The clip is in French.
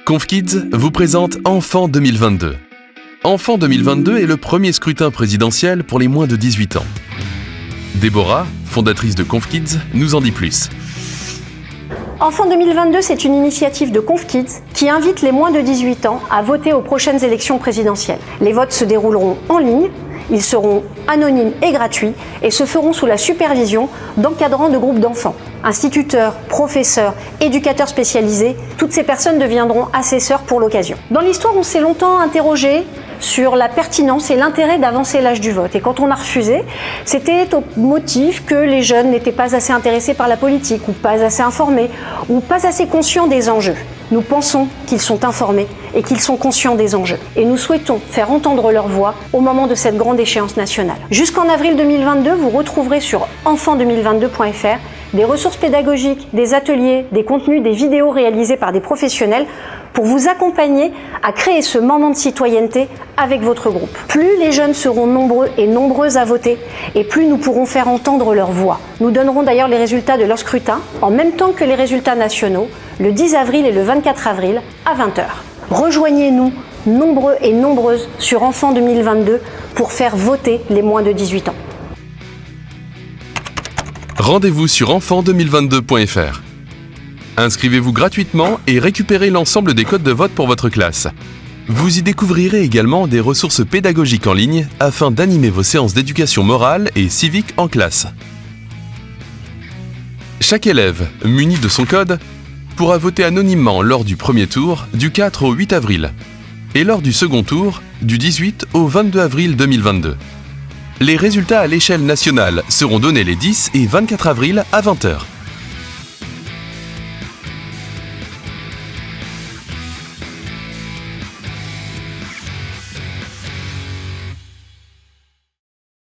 Conf-Kids vous présente Enfant 2022. Enfant 2022 est le premier scrutin présidentiel pour les moins de 18 ans. Déborah, fondatrice de Conf-Kids, nous en dit plus. Enfant 2022, c'est une initiative de Conf-Kids qui invite les moins de 18 ans à voter aux prochaines élections présidentielles. Les votes se dérouleront en ligne, ils seront anonymes et gratuits et se feront sous la supervision d'encadrants de groupes d'enfants. Instituteurs, professeurs, éducateurs spécialisés, toutes ces personnes deviendront assesseurs pour l'occasion. Dans l'histoire, on s'est longtemps interrogé sur la pertinence et l'intérêt d'avancer l'âge du vote. Et quand on a refusé, c'était au motif que les jeunes n'étaient pas assez intéressés par la politique, ou pas assez informés, ou pas assez conscients des enjeux. Nous pensons qu'ils sont informés et qu'ils sont conscients des enjeux. Et nous souhaitons faire entendre leur voix au moment de cette grande échéance nationale. Jusqu'en avril 2022, vous retrouverez sur enfant2022.fr des ressources pédagogiques, des ateliers, des contenus, des vidéos réalisées par des professionnels pour vous accompagner à créer ce moment de citoyenneté avec votre groupe. Plus les jeunes seront nombreux et nombreuses à voter, et plus nous pourrons faire entendre leur voix. Nous donnerons d'ailleurs les résultats de leur scrutin en même temps que les résultats nationaux, le 10 avril et le 24 avril à 20h. Rejoignez-nous, nombreux et nombreuses, sur Enfant 2022 pour faire voter les moins de 18 ans. Rendez-vous sur enfant2022.fr. Inscrivez-vous gratuitement et récupérez l'ensemble des codes de vote pour votre classe. Vous y découvrirez également des ressources pédagogiques en ligne afin d'animer vos séances d'éducation morale et civique en classe. Chaque élève, muni de son code, pourra voter anonymement lors du premier tour du 4 au 8 avril et lors du second tour du 18 au 22 avril 2022. Les résultats à l'échelle nationale seront donnés les 10 et 24 avril à 20h.